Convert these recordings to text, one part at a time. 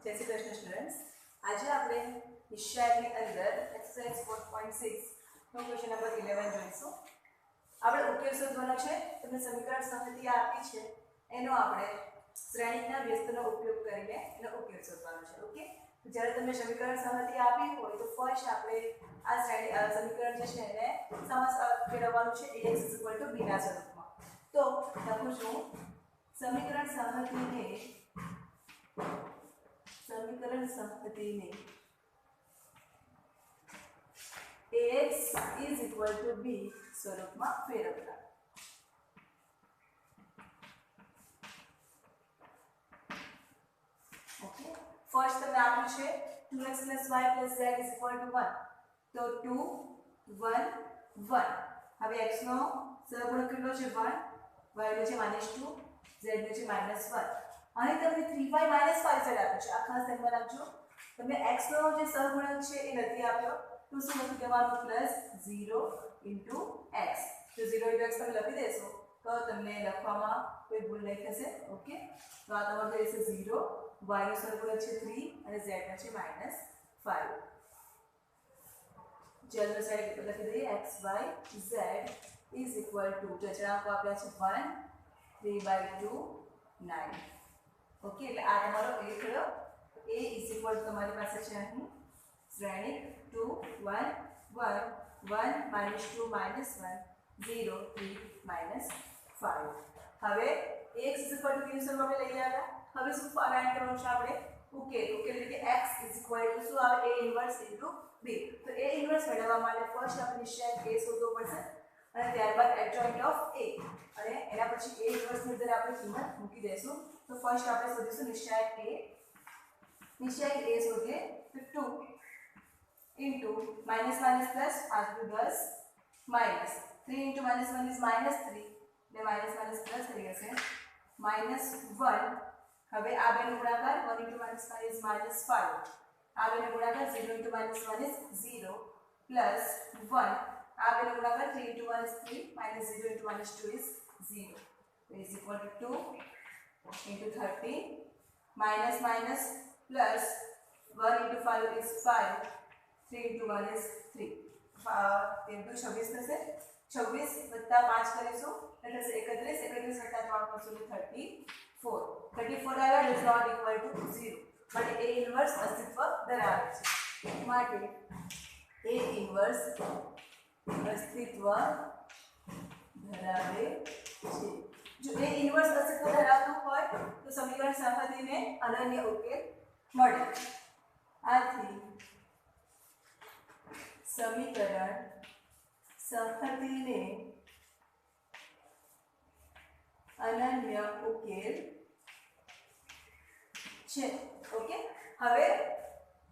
जय श्री कृष्ण स्टूडेंट्स। आज આપણે વિષયની અંદર એક્સરસાઇઝ 4.6 નો ક્વેશ્ચન નંબર 11 જોઈશું। આપણે ઉકેલ શોધવાનો છે। તમને સમીકરણ સંગતિ આપી છે, એનો આપણે શ્રેણીના વ્યસ્તનો ઉપયોગ કરીને એનો ઉકેલ શોધવાનો છે। ઓકે, તો જ્યારે તમને સમીકરણ સંગતિ આપી હોય તો ફર્સ્ટ આપણે આ શ્રેણી સમીકરણ જે છે એને ફેરવવાનું છે ax b ના સ્વરૂપમાં। તો લખું છું समीकरण संहति ने ax is equal to b स्वरूप में फेरवता। ओके, फर्स्ट तमे आप्युं छे 2x + y + z is equal to 1, तो 2 1 1। હવે x નો સહગુણક કેટલો છે 1, y નો છે -2, z નો છે -1। અહીં તમને 3y - 5z આપ્યું છે। આ ખાસ ધ્યાનમાં રાખજો, તમને x નો જે સહગુણક છે એ નથી આપ્યો, તો શું લખી દેવાનું +0 * x। તો 0 * x તમે લખી દેશો તો તમને લખવામાં કોઈ ભૂલ નહીં થશે। ઓકે, તો આ તમારું રહેશે 0, y નો સહગુણક છે 3 અને z નો છે -5। જલ્દી સાઈડ લખી દઈએ x y z is equal to ચચરાકો આપ્યા છે 1 3/2 9। ओके, એટલે આ તમારો a થયો। a is equal to તમારી પાસે છે અહીં શ્રેણી 2 1 1 1 -2 -1 0 3 -5। હવે x is equal to કેવી સ્વરૂપ આપણે લઈ આવ્યા। હવે શું ફાઇન્ડ કરવાનું છે આપણે ઉકેલ। ઉકેલ એટલે x is equal to શું આવે a ઇન્વર્સ b। તો a ઇન્વર્સ મેળવવા માટે ફર્સ્ટ આપણે નિશ્ચયાંક a શોધવો પડશે અને ત્યારબાદ એડજોઇન્ટ ઓફ a અને એના પછી a ઇન્વર્સ ની અંદર આપણે કિંમત મૂકી દેશું। तो फर्स्ट આપણે શોધીશું નિશ્ચયાંક a। નિશ્ચયાંક a શોધીએ તો 2 into minus minus plus 5 * 10 minus 3 into minus 1 is -3 એટલે minus minus plus થઈ જશે -1। હવે આ બેનો ગુણાકાર 1 into -5 is -5। આ બેનો ગુણાકાર 0 into -1 is 0 plus 1। આ બેનો ગુણાકાર 3 into 1 is 3 minus 0 into -2 is 0 is equal to 2 into 30 minus minus plus 1 into 5 is 5 3 into 1 is 3 into 26 થશે। 26 વત્તા 5 કરીશું એટલે થશે 31 31 વત્તા 3 કરશું એટલે 34 34 આવ્યા ઇઝ નોટ ઇક્વલ ટુ 0 માટે a ઇન્વર્સ અસ્તિત્વ ધરાવે છે। માટે a ઇન્વર્સ અસ્તિત્વ ધરાવે છે। जो a इनवर्स अस्तित्व धरावતું હોય તો સમીકરણ સંહતિને અનન્ય ઉકેલ મળે। આથી સમીકરણ સંહતિને અનન્ય ઉકેલ છે। ઓકે, હવે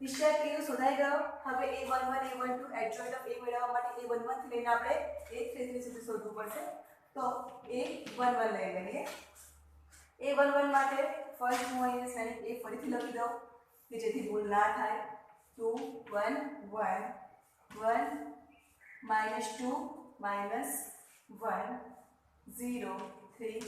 નિશ્ચયાંક a શોધાઈ ગયો। હવે a11 a12 adjoint of a મેળવવા માટે a11 થી લઈને આપણે a33 સુધી શોધવું પડશે। तो a11 લઈ લઈએ। a11 માટે ફર્સ્ટ હું અહીં શ્રેણી a ફરીથી લખી દઉં કે જેથી ભૂલ ના થાય। 2 1 1 1 -2 -1 0 3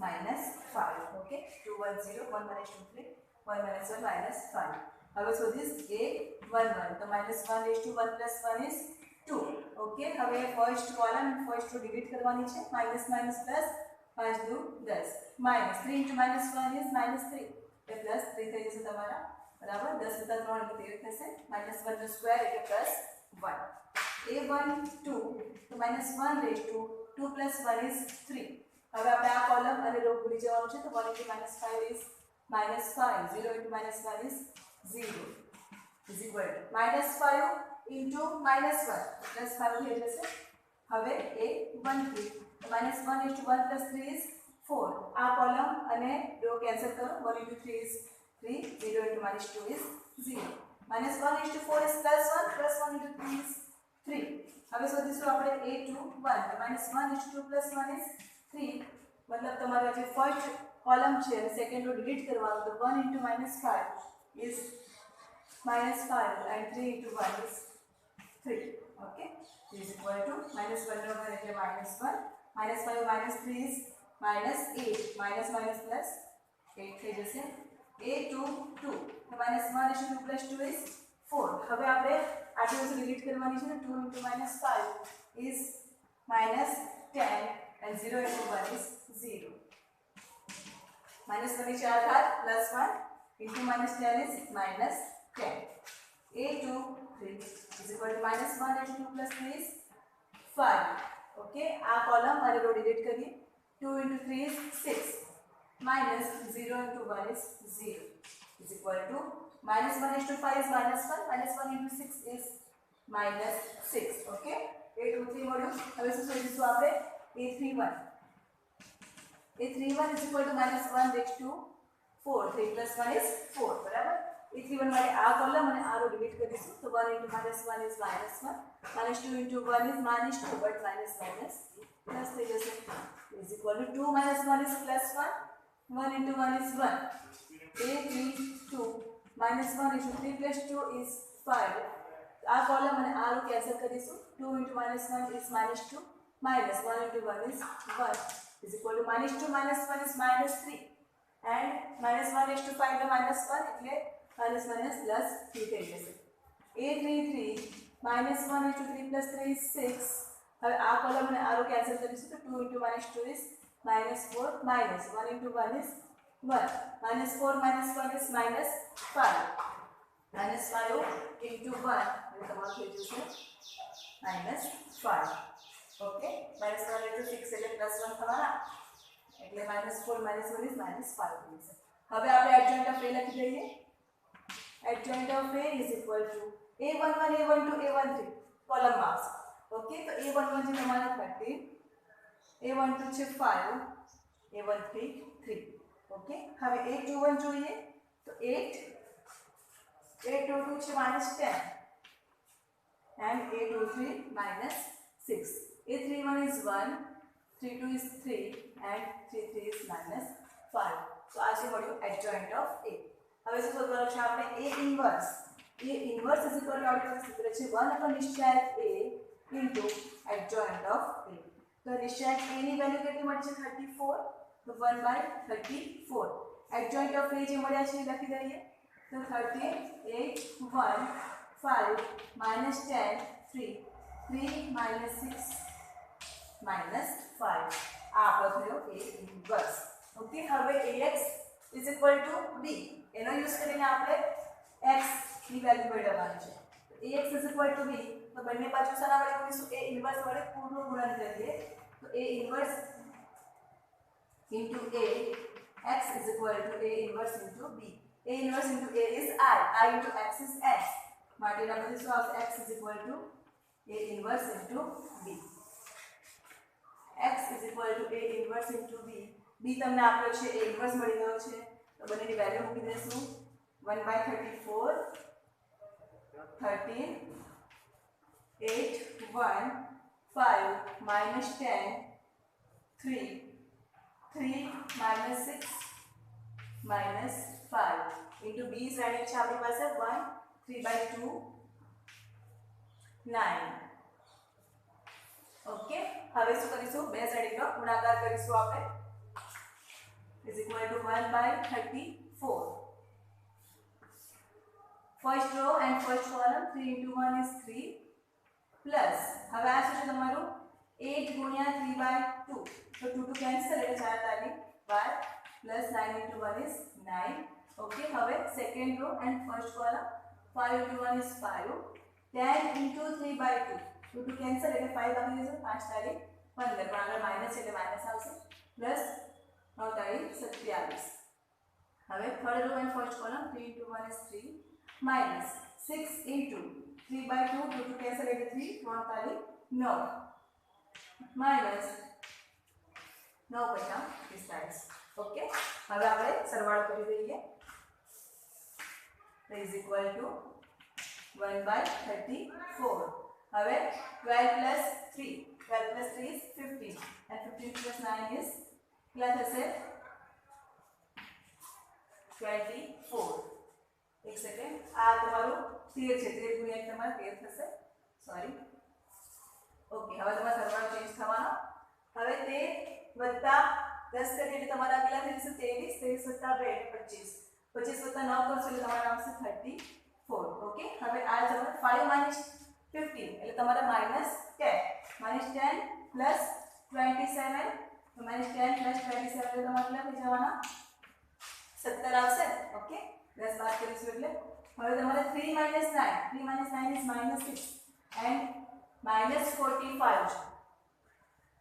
-5। ओके, 2 1 0 1 -2 3 1 -1 -5। હવે શોધીશ a11 તો -1 * 1 + 1 is 2। ओके, હવે first column first row delete કરવાની છે। Minus minus plus 5 * 2 = 10 minus 3 * -1 is -3 એટલે પ્લસ 3 થઈ જશે તમારા બરાબર। 10 + 3 એટલે 13 થશે। -1 નો સ્ક્વેર એટલે +1। a12 તો -1 * 2 + 1 is 3। હવે આપણે આ કોલમ અને રો ભૂલી જવાનું છે। તો 1 * -5 is -5 0 * -1 is 0 is equal to -5 into -1 plus 5 થઈ જશે। હવે a13 તો -1 * 1 + 3 is 4। આ કોલમ અને રો કેન્સલ કરો। 1 into 3 is 3 0 into -2 is 0 -1 * 4 is +1 plus 1 into 3 is 3। હવે શોધીશું આપણે a21 તો -1 * 2 + 1 is 3 मतलब તમારો જે ફર્સ્ટ કોલમ છે સેકન્ડ રો ડિલીટ કરવાનો તો 1 into -5 is -5 and 3 into 1 is 3। okay, is equal to -1 એટલે -1 -5 - 3 is -8 minus minus plus 8 થઈ જશે। a2 2 minus 1 is 2 plus 2 is 4. હવે આપણે આટલી વસ્તુ ડિલીટ કરવાની છે ને 2 into minus 5 is minus 10 and 0 into 1 is 0. minus 1 ની 4 ઘાત plus 1 into minus 10 is minus 10. a2 3 is equal to minus 1 into 2 plus 3 is 5. Okay, આ કોલમ મારે રો ડિલીટ કરીએ. 2 into 3 is 6 minus 0 into 1 is 0 is equal to minus 1 into 5 is minus 1 minus 1 into 6 is minus 6. Okay, a23 મળ્યું. હવે શું શોધીશું આપણે? a31 is equal to minus 1 raised to 4. 3 plus 1 is 4. બરાબર. a31 માટે આ કોલમ અને આ રો ડિલીટ કરીશું. તો 1 into minus 1 is minus 1 minus 2 into 1 is minus 2 but minus plus થઈ જશે is equal to 2 minus 1 is plus 1 1 into 1 is 1. a32 minus 1 into 3 plus 2 is 5. આ કોલમ અને આ રો કેન્સલ કરીશું. 2 into minus 1 is minus 2 minus 1 into 1 is 1 is equal to minus 2 minus 1 is minus 3 and minus 1 is to 5 to minus 1 એટલે minus plus 3 થઈ જશે. a33 minus 1 into 3 plus 3 is 6. હવે આ column અને આ રો કેન્સલ કરીશું તો 2 into minus 2 is minus 4 minus 1 into 1 is 1 minus 4 minus 1 is minus 5 minus 5 into 1 એટલે તમારું થઈ જશે minus 5. ઓકે, minus 1 into 6 એટલે plus 1 થવાના એટલે minus 4 minus 1 is minus 5 થઈ જશે. હવે આપણે adjoint of a લખી દઈએ. adjoint of a is equal to a11 a12 a13 column માં. ઓકે, તો a11 છે તમારા 13 a12 છે 5 a13 3. ઓકે, હવે a21 જોઈએ તો 8 a22 છે -10 and a23 -6. a31 is 1 32 is 3 and 33 is -5. તો આ છે મળ્યું adjoint of a. હવે શું શોધવાનું છે આપણે? a inverse is equal to આપણે સૂત્ર છે 1 upon નિશ્ચાયક a into adjoint of a. તો નિશ્ચાયક a ની વેલ્યુ કેટલી મળી છે? 34. તો 1/34. adjoint of a જે મળ્યા છે લખી દઈએ. તો 13 8 1 5 -10 3 3 -6 -5. આ આપણો થયો a inverse. ઓકે, હવે ax is equal to b એનો યુઝ કરીને આપણે x ની વેલ્યુ મેળવવાની છે. તો ax is equal to b તો બંને બાજુ શાના વડે ગુણીશું? a inverse વડે પૂર્ણ ગુણન કરીએ. તો a inverse into a x is equal to a inverse into b. a inverse into a is I into x is x. માટેના બધી શું આવશે? x is equal to a inverse into b. x is equal to a inverse into b. b તમને આપ્યો છે, a inverse મળી ગયો છે તો બંનેની વેલ્યુ મૂકી દેશું. 1/34 13 8 1 5 -10 3 3 -6 -5 into b શ્રેણી છે આપણી પાસે 1 3/2 9. ઓકે, હવે શું કરીશું? બે શ્રેણીનો ગુણાકાર કરીશું આપણે. is equal to 1/34. first row and first column 3 into 1 is 3 plus હવે આ શું છે તમારું 8 ગુણ્યા 3/2 તો 2 2 કેન્સલ એટલે 4 તાલી 12 plus 9 into 1 is 9. ઓકે, હવે second row and first column 5 into 1 is 5 10 into 3/2 2 2 cancel એટલે 5 બાકી રહેશે 5 તાલી 15 પણ આગળ માઈનસ એટલે માઈનસ આવશે પ્લસ 9 તાલી 27. હવે third row and first column 3 into 1 is 3 minus 6 into 3/2 2 2 cancel એટલે 3 3 તાલી 9 minus 9 પૈસા 45. ઓકે, હવે આપણે સરવાળો કરી દઈએ. is equal to 1/34. હવે 12 plus 3 is 15 and 15 plus 9 is કેટલા થશે? 24. એક સેકન્ડ, આ તમારું 13 છે, 13 ગુણ્યા તમારે 13 થશે. સોરી. ઓકે, હવે તમારો સરવાળો ચેન્જ થવાનો. હવે 13 વત્તા 10 કરીએ એટલે તમારા કેટલા થઈ જશે? 23 23 વત્તા 2 25. 25 વત્તા 9 કરશો એટલે તમારે આવશે 34. ઓકે, હવે આ તમારે 5 માઇનસ 15 એટલે તમારે -10 -10 પ્લસ 27 તો -10 પ્લસ 27 એટલે તમારે કેટલા થઈ જવાના 17 આવશે. ઓકે, 10 બાદ કરીશું એટલે હવે તમારે 3 - 9 is -6 and -45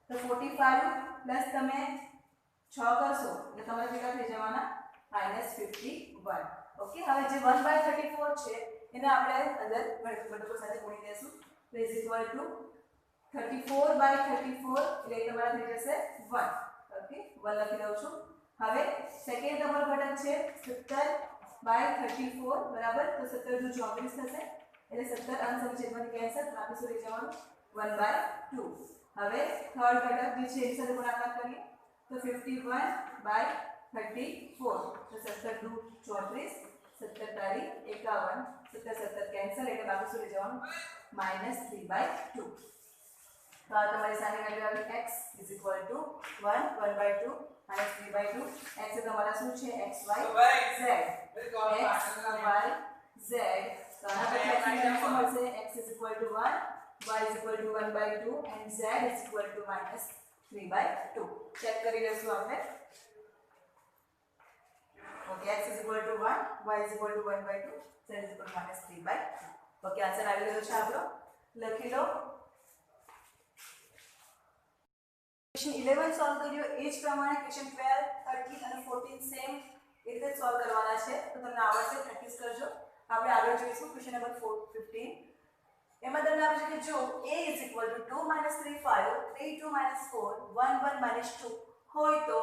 છે તો 45 પ્લસ તમે 6 કરશો એટલે તમારે કેટલા થઈ જવાના -51. ઓકે, હવે જે 1/34 છે એને આપણે અંદર ઘટકો સાથે ગુણી દેશું તો ઇઝ ઇક્વલ ટુ 34/34 એટલે તમારા થઈ જશે 1. ઓકે, 1 લખી દઉં છું. હવે સેકન્ડ તમારો ઘટક છે 17/34 બરાબર, તો 17 × 34 થશે એટલે 17 અંશ અને છેદમાંથી કેન્સલ તો આપણે શું રહી જવાનું 1/2. હવે થર્ડ ઘટક જે છે એની સાથે ગુણાકાર કરીએ તો 51/34 તો 17 × 34 17 તારી 51 17 17 કેન્સલ એટલે બાકી શું રહી જવાનું -3/2. તો આ તમારી સામે વેલ્યુ આવી x = 1 1/2 -3/2. x એ તમારા શું છે x y z x y z તો આના પરથી આપણને શું મળશે x = 1 y = 1/2 and z = -3/2. Check કરી લેશું આપણે. Okay, x = 1 y = 1/2 z = -3/2. Okay, answer આવી ગયો છે આપણો. લખી લો. ક્વેશ્ચન 11 સોલ્વ કર્યો એ જ પ્રમાણે ક્વેશ્ચન 12 13 અને 14 સેમ એ રીતે સોલ્વ કરવાના છે તો તમને આવડશે, પ્રેક્ટિસ કરજો. આપણે આગળ જોઈશું ક્વેશ્ચન નંબર 15. એમાં તમને આપે છે કે જો a = 2 - 3 5 3 2 - 4 1 1 - 2 હોય તો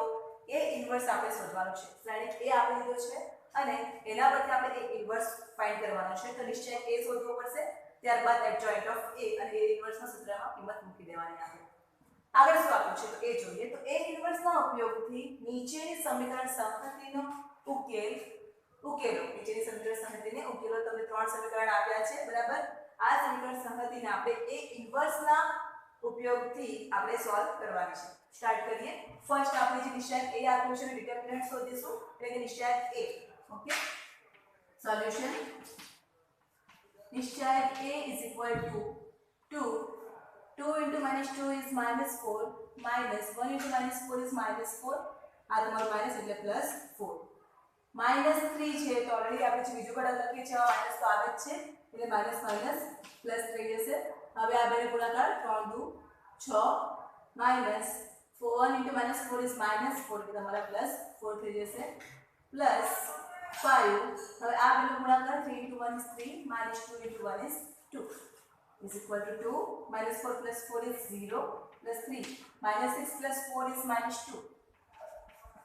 a ઇન્વર્સ આપણે શોધવાનું છે. ફ્રેન્ડ a આપી દીધો છે અને એના પરથી આપણે a ઇન્વર્સ ફાઇન્ડ કરવાનો છે તો નિશ્ચય a શોધવો પડશે. ત્યારબાદ એડજોઇન્ટ ઓફ a અને a ઇન્વર્સના સૂત્રમાં કિંમત મૂકી દેવાની આપણે. આગળ શું આપ્યું છે તો એ જોઈએ તો a ઇન્વર્સના ઉપયોગથી નીચેની સમીકરણ સંહતિનો ઉકેલો. નીચેની સમીકરણ સંહતિને ઉકેલો. તમને 3 સમીકરણ આપ્યા છે બરાબર. આ સમીકરણ સંહતિને આપણે a ઇન્વર્સના ઉપયોગથી આપણે સોલ્વ કરવાની છે. સ્ટાર્ટ કરીએ. ફર્સ્ટ આપણે જે નિશ્ચયાંક a આપ્યું છે ડિટર્મિનન્ટ શોધીશું એટલે કે નિશ્ચયાંક a. Okay, solution. નિશ્ચયાંક a = 2 2 × -2 is -4 -1 × -4 is -4 આ તમારું માઈનસ એટલે +4 -3 છે તો ઓલરેડી આપણે જે બીજું ઘટક લખીએ છીએ માઈનસ તો આવે જ છે એટલે માઈનસ માઈનસ પ્લસ થઈ જશે. હવે આ બેને ગુણાકાર 3 × 2 = 6 -1 × -4 is -4 એટલે તમારા +4 થઈ જશે +5. હવે આ બેનો ગુણાકાર 3 × 1 is 3 -2 × 1 is 2 is equal to 2 -4 + 4 is 0 + 3 -6 + 4 is -2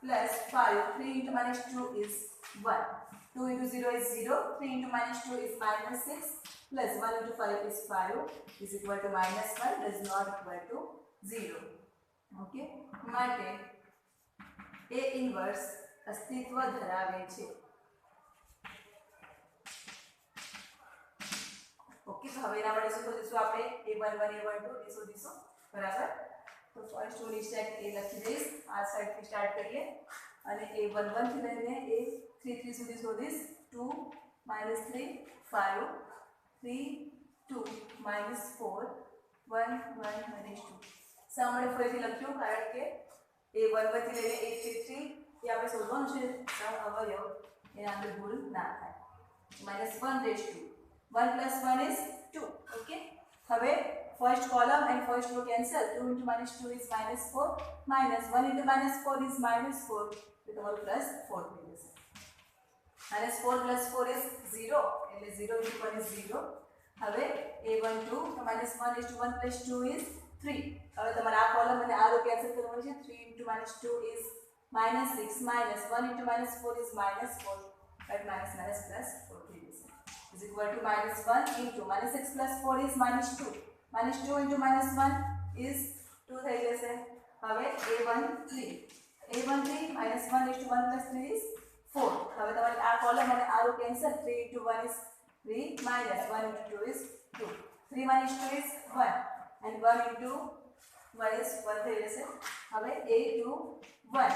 +5 3 × -2 is 1 2 × 0 is 0 3 × -2 is -6 + 1 × 5 is 5 is equal to -1 does not equal to 0. Okay, માટે a ઇન્વર્સ અસ્તિત્વ ધરાવે છે. ઓકે, તો હવે એના માટે શું શોધીશું આપણે a11 a12 એ શોધીશું બરાબર. તો ફર્સ્ટ હું નિશ્ચયાંક a લખી દઈશ. આ સાઈડથી સ્ટાર્ટ કરીએ અને a11 થી લઈને a33 સુધી શોધીશ. 2 -3 5 3 2 -4 1 1 -2 શા માટે ફરીથી લખ્યું કારણ કે a11 થી લઈને a33 એ આપણે શોધવાનું છે અવયવ એના અંદર ભૂલ ના થાય. -1 1 + 1 is 2. Okay, હવે first column and first row cancel. 2 × -2 is -4 -1 × -4 is -4 તો તમારું +4 થઈ જશે. -4 + 4 is 0 એટલે 0 × 1 is 0. હવે a12 તો -1 + 1 + 2 is 3. હવે તમારે આ કોલમ અને આ રો કેન્સલ કરવાની છે. 3 × -2 is -6 -1 × -4 is -4 but minus minus plus 4 થઈ જશે is equal to -1 into -6 + 4 is -2 -2 into -1 is 2 થઈ જશે. હવે a13 -1 is 1 + 3 is 4. હવે તમારી આ કોલમ અને આ row cancel. 3 into 1 is 3 -1 into 2 is 2 3 - 2 is 1 and 1 into 1 is 1 થઈ જશે. હવે a21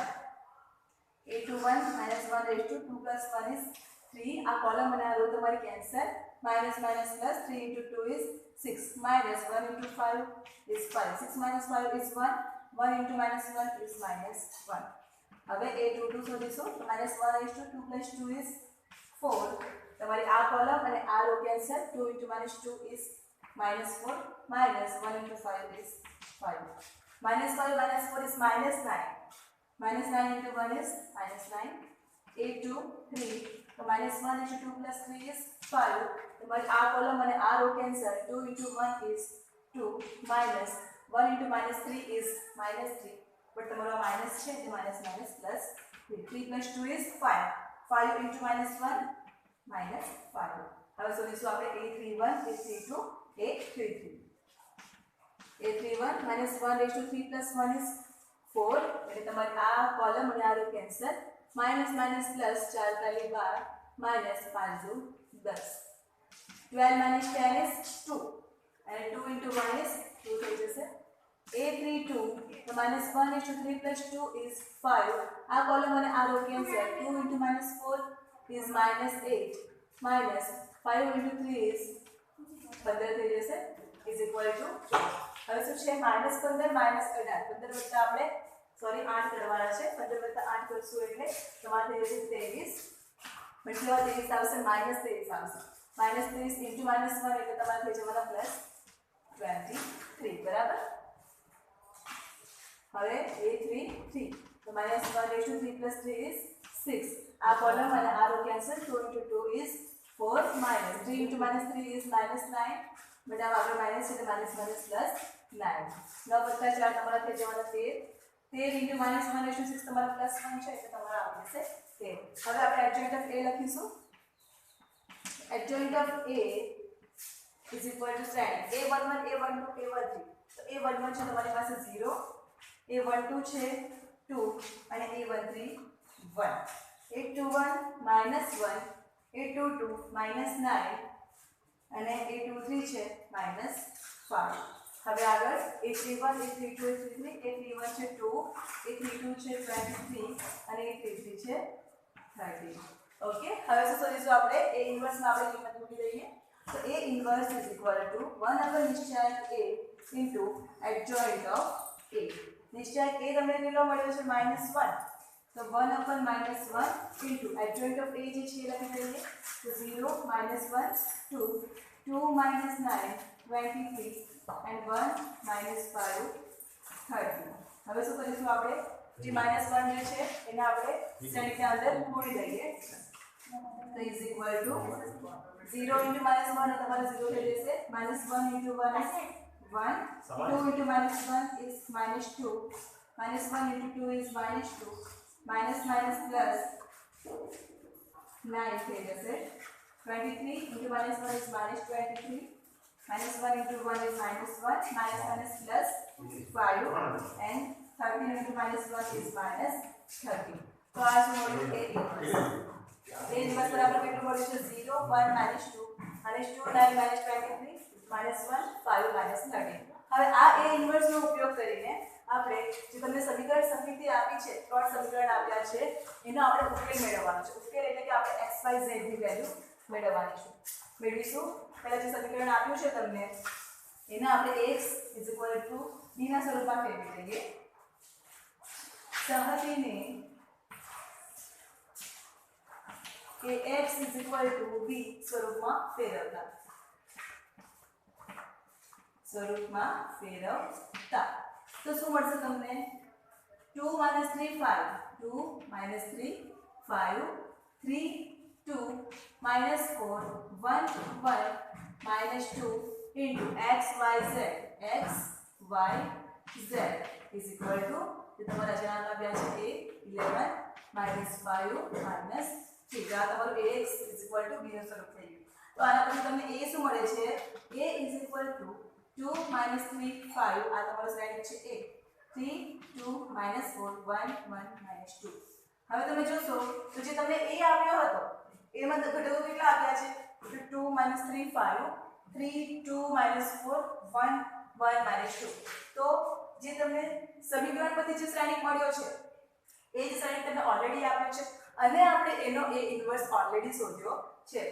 to 1 minus 1 raised to 2 plus 1 is 3. આ કોલમ અને આ રો તમારી cancel. minus minus plus 3 into 2 is 6. minus 1 into 5 is 5. 6 minus 5 is 1. 1 into minus 1 is minus 1. હવે a22 શોધીશું. તો minus 1 raised to 2 plus 2 is 4. તમારી આ કોલમ અને આ row cancel. 2 into minus 2 is minus 4. minus 1 into 5 is 5. minus 5 minus 4 is minus 9. minus 9 into 1 is minus 9. a2 3. તો minus 1 into 2 plus 3 is 5. તમારી આ કોલમ અને આ row cancel. 2 into 1 is 2. minus 1 into minus 3 is minus 3. But તમારો minus છે એટલે minus minus plus 3. 3 plus 2 is 5. 5 into minus 1 minus 5. હવે શોધીશું આપણે a31, a32, a33. a31 minus 1 raised to 3 plus 1 is 4. એટલે તમારી આ કોલમ અને આ row cancel. minus minus plus 4 તાલી 12 minus 5 દુ 10. 12 minus 10 is 2. અને 2 into 1 is 2 થઈ જશે. a32 તો minus 1 raised to 3 plus 2 is 5. આ કોલમ અને આ row cancel. 2 into minus 4 is minus 8. minus 5 into 3 is 15 થઈ જશે is equal to 2. હવે શું છે minus 15 minus 18. 15 વત્તા આપણે સોરી 8 કરવાના છે. 15 વત્તા 8 કરશું એટલે તમારે થઈ જશે 23. મતલબ 23 આવશે minus 23 આવશે. minus 23 into minus 1 એટલે તમારે થઈ જવાના plus 23. બરાબર. હવે a33 તો minus 1 raised to 3 plus 3 is 6. આ કોલમ અને આ row cancel. 2 into 2 is 4. minus 3 into minus 3 is minus 9. બેટા આગળ માઇનસ છે એટલે માઇનસ માઇનસ પ્લસ 9. 9 વત્તા 4 તમારા થઈ જવાના 13. 13 into minus 1 raised to 6 તમારા પ્લસ 1 છે એટલે તમારા આવી જશે 13. હવે આપણે adjoint of a લખીશું. adjoint of a is equal to શ્રેણી a11 a12 a13. તો a11 છે તમારી પાસે 0, a12 છે 2 અને a13 1. a21 minus 1, a22 minus 9 અને a23 છે -5. હવે આગળ a31 a32 a33 a31 છે 2 a32 છે 23 અને a33 છે 30. ઓકે. હવે શું શોધીશું આપણે a ઇન્વર્સ માં આપણે કિંમત મૂકી દઈએ. તો a inverse is equal to 1 નિશ્ચાયક a into adjoint of a. નિશ્ચાયક a તમને કેટલો મળ્યો છે -1. તો 1/-1 into adjoint of a જે છે લખી દઈએ. તો 0 -1 2 2 minus 9 23 and 1 minus 5 30. હવે શું કરીશું આપણે જે -1 જે છે એને આપણે શ્રેણીની અંદર મૂકી દઈએ. તો is equal to 0 into -1 તમારે 0 થઈ જશે. -1 into 1 is 1. 2 into -1 is -2. -1 into 2 is -2. minus minus plus 9 થઈ જશે. 23 into minus 1 is -23. minus 1 into 1 is -1. minus minus plus 5 and 13 into minus 1 is -30. તો આ શું મળ્યું a ઇન્વર્સ. a ઇન્વર્સ બરાબર કેટલું મળ્યું છે 0 1 -2 -2 9 -23 -1 5 -30. હવે આ a ઇન્વર્સ નો ઉપયોગ કરીને આપણે જે તમને સમીકરણ સમિતિ આપી છે, ત્રણ સમીકરણ આપ્યા છે, એનો આપણે ઉકેલ મેળવવાનો છે. ઉકેલ એટલે કે આપણે x y z ની વેલ્યુ મેળવવાની છે. મેળવીશું. પહેલા જે સમીકરણ આપ્યું છે તમને એને આપણે x b ના સ્વરૂપમાં ફેરવી દઈએ. સહજીને કે x b સ્વરૂપમાં ફેરવતા તો શું મળશે તમને 2 - 3 5 2 - 3 5 3 2 -4 1 1 -2 into x y z is equal to જે તમારા જવાબ આપ્યા છે a 11 -5 -3. આ તમારું ax is equal to b નું સ્વરૂપ થઈ ગયું. તો આના પછી તમને a શું મળે છે a is equal to 2 - 3 5. આ તમારો શ્રેણિક છે a. 3 2 -4 1 1 -2. હવે તમે જોશો તો જે તમને a આપ્યો હતો એમાં ઘટકો કેટલા આપ્યા છે? 2 - 3 5 3 2 -4 1 1 -2. તો જે તમને સમીકરણ પરથી જે શ્રેણિક મળ્યો છે એ જ શ્રેણી તમે ઓલરેડી આપ્યું છે અને આપણે એનો એ ઇન્વર્સ ઓલરેડી શોધ્યો છે.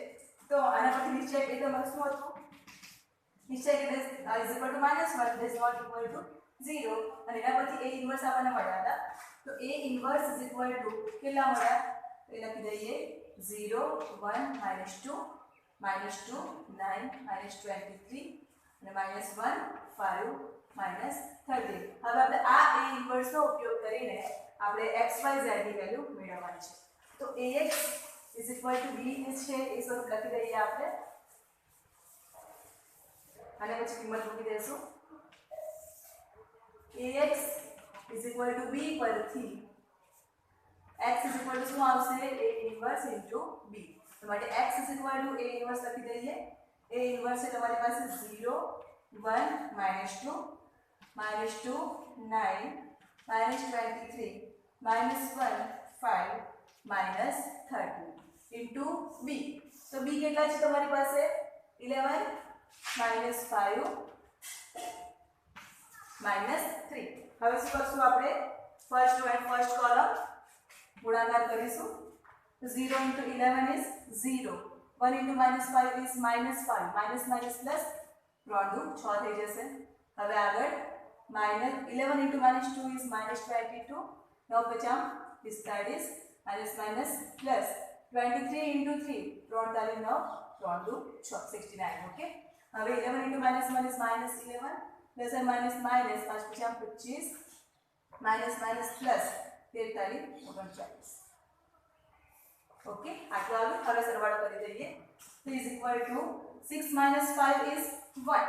તો આના પરથી નિશ્ચય એ તમારું શું હતું? નિશ્ચય કે is equal to -1 is not equal to 0 અને એના પરથી એ ઇન્વર્સ આપણને મળ્યા હતા. તો એ ઇન્વર્સ ઇઝ ઇક્વલ ટુ કેટલા મળ્યા? એ લખી દઈએ 0 1 -2 -2 9 -23 અને -1 5 -30. હવે આપણે આ એ ઇન્વર્સનો ઉપયોગ કરીને આપણે x y z ની વેલ્યુ મેળવવાની છે. તો ax b છે એ સ્વરૂપ લખી દઈએ આપણે અને પછી કિંમત મૂકી દઈશું. ax b પરથી x શું આવશે? a inverse b. તો માટે x a ઇન્વર્સ લખી દઈએ. a ઇન્વર્સ છે તમારી પાસે 0 1 -2 -2 9 -23 -1 5 -30 ઇન્ટુ b. તો b કેટલા છે તમારી પાસે? 11 -5 -3. હવે શું કરશું આપણે? ફર્સ્ટ કોલમ ગુણાકાર કરીશું. 0 into 11 is 0. 1 into -5 is -5. -+ 3 6 થઈ જશે. હવે આગળ -11 into -2 is -22. 9 50 45 -+ 23 into 3 3 તાલી 9 3 6 69. ઓકે. હવે 11 into -1 is -11 plus or minus 5 50 25 minus plus 13 તાલી 39. ओके आटલું આવ્યું. હવે સરવાળો કરી દઈએ. તો is equal two 6 - 5 is 1.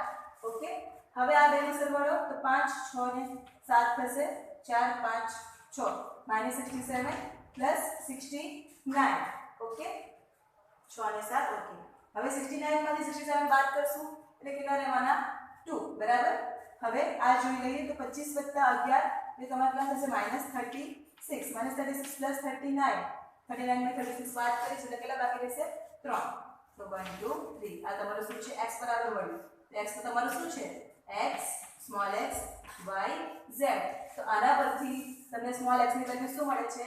Okay. હવે આ બેનો સરવાળો તો 5 6 ને 7 થશે. 4 5 6 -67 + 69. ઓકે 6 ને 7. ઓકે. હવે 69 માંથી 67 બાદ કરશું એટલે કેટલા રહેવાના? 2. બરાબર. હવે આ જોઈ લઈએ તો 25 + 11 એટલે તમારે કેટલા થશે? -36 -36 + 39 39 में 36 बात करें એટલે કેટલા બાકી રહેશે? 3. તો 1 2 3 આ તમારું શું છે? x બરાબર મળ્યું. તો x તો તમારું શું છે? x small x y z. તો આના પરથી તમને સ્મોલ x ની વેલ્યુ શું મળે છે?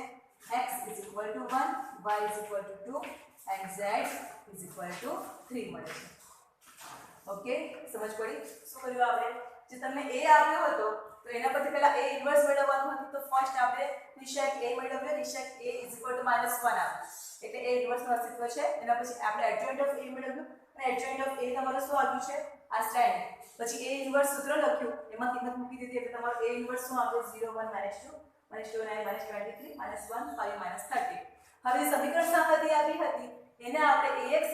x = 1 y = 2 and z = 3 મળે છે. ઓકે સમજ પડી? શું કર્યું આપણે? જે તમને a આપ્યો હતો તો એના પરથી પહેલા a ઇન્વર્સ મેળવવાનું હતું. તો ફર્સ્ટ આપણે નિશ્ચય a મેળવ્યો. નિશ્ચય a = -1 આવ્યું એટલે a ઇન્વર્સનું અસ્તિત્વ છે. એના પછી આપણે એડજોઇન્ટ ઓફ a મેળવ્યું અને એડજોઇન્ટ ઓફ a તમારું શું આવ્યું છે? આ શ્રેણી. પછી a ઇન્વર્સ સૂત્ર લખ્યું એમાં કિંમત મૂકી દીધી એટલે તમારું a ઇન્વર્સ શું આવે? 0 1 -2 -2 9 -23 -1 5 -30. હવે સમીકરણ સંગતિ આવી હતી એને આપણે ax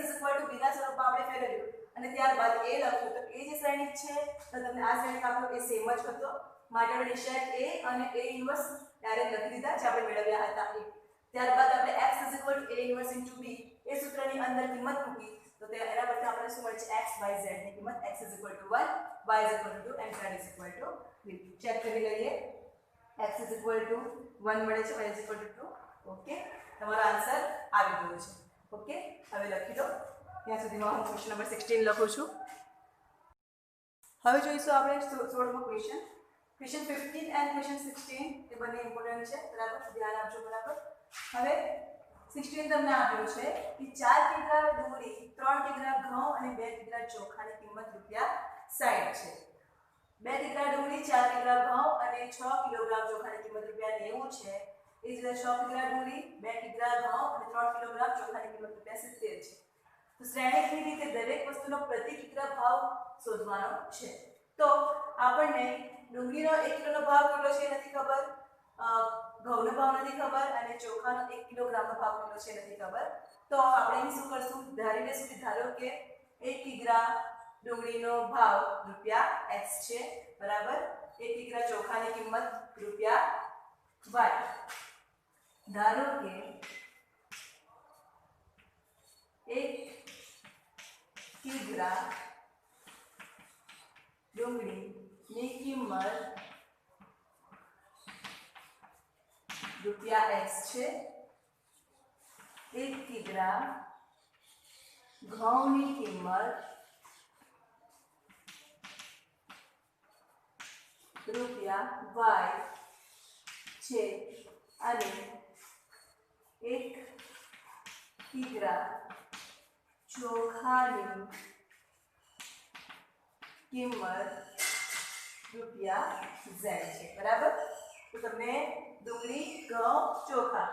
b ના સ્વરૂપમાં આપણે ફેરવ્યું અને ત્યારબાદ a લખ્યું. તો એ જે શ્રેણી છે તો તમને આ શ્રેણી આપણો એ સેમ જ હતો. માટે આપણે નિશ્ચય a અને a ઇન્વર્સ ડાયરેક્ટ લખી દીધા જે આપણે મેળવ્યા હતા એ. ત્યારબાદ આપણે x a ઇન્વર્સ * b એ સૂત્રની અંદર કિંમત મૂકી તો તે એના પરથી આપણને શું મળે છે? x y z ની કિંમત x = 1 y = 2 and z = 3. Check કરી લઈએ. x = 1 મળે છે, y = 2. ઓકે તમારો આન્સર આવી ગયો છે. ઓકે હવે લખી દો. ત્યાં સુધીમાં હું ક્વેશ્ચન નંબર 16 લખું છું. હવે જોઈશું આપણે 16મો ક્વેશ્ચન. ક્વેશ્ચન 15 and ક્વેશ્ચન 16 એ બંને ઇમ્પોર્ટન્ટ છે. બરાબર ધ્યાન આપજો. બરાબર. હવે 16 તમને આપ્યો છે કે 4 કિગ્રા ડુંગળી 3 કિગ્રા ઘઉં અને 2 કિગ્રા ચોખાની કિંમત ₹60 છે. 2 કિગ્રા ડુંગળી 4 કિગ્રા ઘઉં અને 6 કિલોગ્રામ ચોખાની કિંમત ₹90 છે. એ જ રીતે 6 કિગ્રા ડુંગળી 2 કિગ્રા ઘઉં અને 3 કિલોગ્રામ ચોખાની કિંમત ₹70 છે. તો શ્રેણીકની રીતે દરેક વસ્તુનો પ્રતિ કિગ્રા ભાવ શોધવાનો છે. તો આપણને ડુંગળીનો 1 કિલોનો ભાવ કેટલો છે નથી ખબર, ઘઉંનો ભાવ નથી ખબર અને ચોખાનો 1 કિલોગ્રામનો ભાવ કેટલો છે નથી ખબર. તો આપણે અહીં શું કરશું? ધારી લેશું કે ધારો કે 1 કિગ્રા ડુંગળીનો ભાવ ₹x છે. બરાબર. 1 કિગ્રા ચોખાની કિંમત ₹y. ધારો કે 1 કિગ્રા ડુંગળીની કિંમત ₹x છે. 1 કિગ્રા ઘઉંની કિંમત ₹y છે. અને 1 કિગ્રા ચોખાની કિંમત રૂપિયા Z છે બરાબર। તો તમને ડુંગળી ઘઉં ચોખા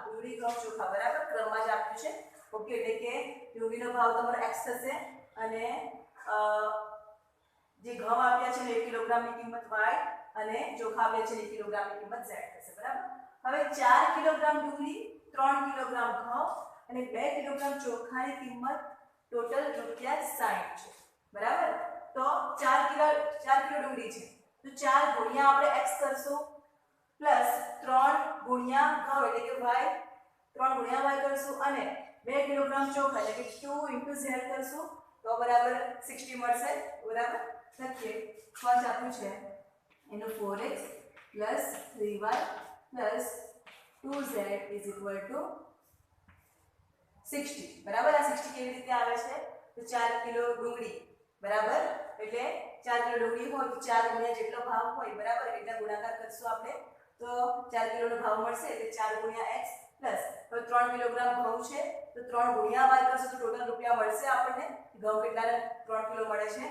બરાબર ક્રમમાં જ આપ્યું છે ઓકે। એટલે કે ડુંગળીનો ભાવ તમારો x થશે અને જે ઘઉં આપ્યા છે 1 કિલોગ્રામની કિંમત y અને ચોખા આપ્યા છે 1 કિલોગ્રામની કિંમત z થશે બરાબર। હવે 4 કિલોગ્રામ ડુંગળી 3 કિલોગ્રામ ઘઉં અને 2 કિલોગ્રામ ચોખાની કિંમત ટોટલ રૂપિયા 60 છે બરાબર। તો 4 કિલો ડુંગળી છે તો 4 ગુણ્યા આપણે x કરશું પ્લસ 3 ગુણ્યા ઘઉં એટલે કે y 3 ગુણ્યા y કરશું અને 2 કિલોગ્રામ ચોખા એટલે કે 2 z કરશું તો બરાબર 60 મળશે બરાબર। લખીએ ફર્સ્ટ આપ્યું છે એનો 4x 3y 2z = 60 બરાબર। આ 60 કેવી રીતે આવે છે તો 4 કિલો ડુંગળી બરાબર એટલે 4 કિલો ડુંગળી હોય તો 4 ગુણ્યા જેટલો ભાવ હોય બરાબર એટલે ગુણાકાર કરશું આપણે તો 4 કિલોનો ભાવ મળશે એટલે 4 ગુણ્યા x પ્લસ તો 3 કિલોગ્રામ ઘઉં છે તો 3 ગુણ્યા y કરશું તો ટોટલ રૂપિયા મળશે આપણને ઘઉં કેટલા 3 કિલો મળે છે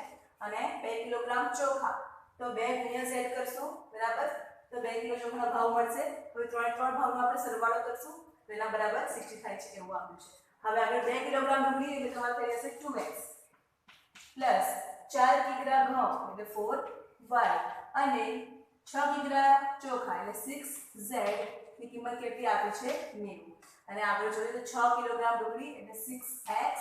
અને 2 કિલોગ્રામ ચોખા તો 2 ગુણ્યા z કરશું બરાબર તો 2 કિલો ચોખાનો ભાવ મળશે તો 3 ભાવનો આપણે સરવાળો કરશું તો એના બરાબર 60 થાય છે એવું આપ્યું છે। હવે આગળ 2 કિલોગ્રામ ડુંગળી એટલે તમારે થઈ જશે 2x પ્લસ 4 કિગ્રા ઘઉં એટલે 4y અને 6 કિગ્રા ચોખા એટલે 6z ની કિંમત કેટલી આપી છે 90 અને આપણે જોઈએ તો 6 કિલોગ્રામ ડુંગળી એટલે 6x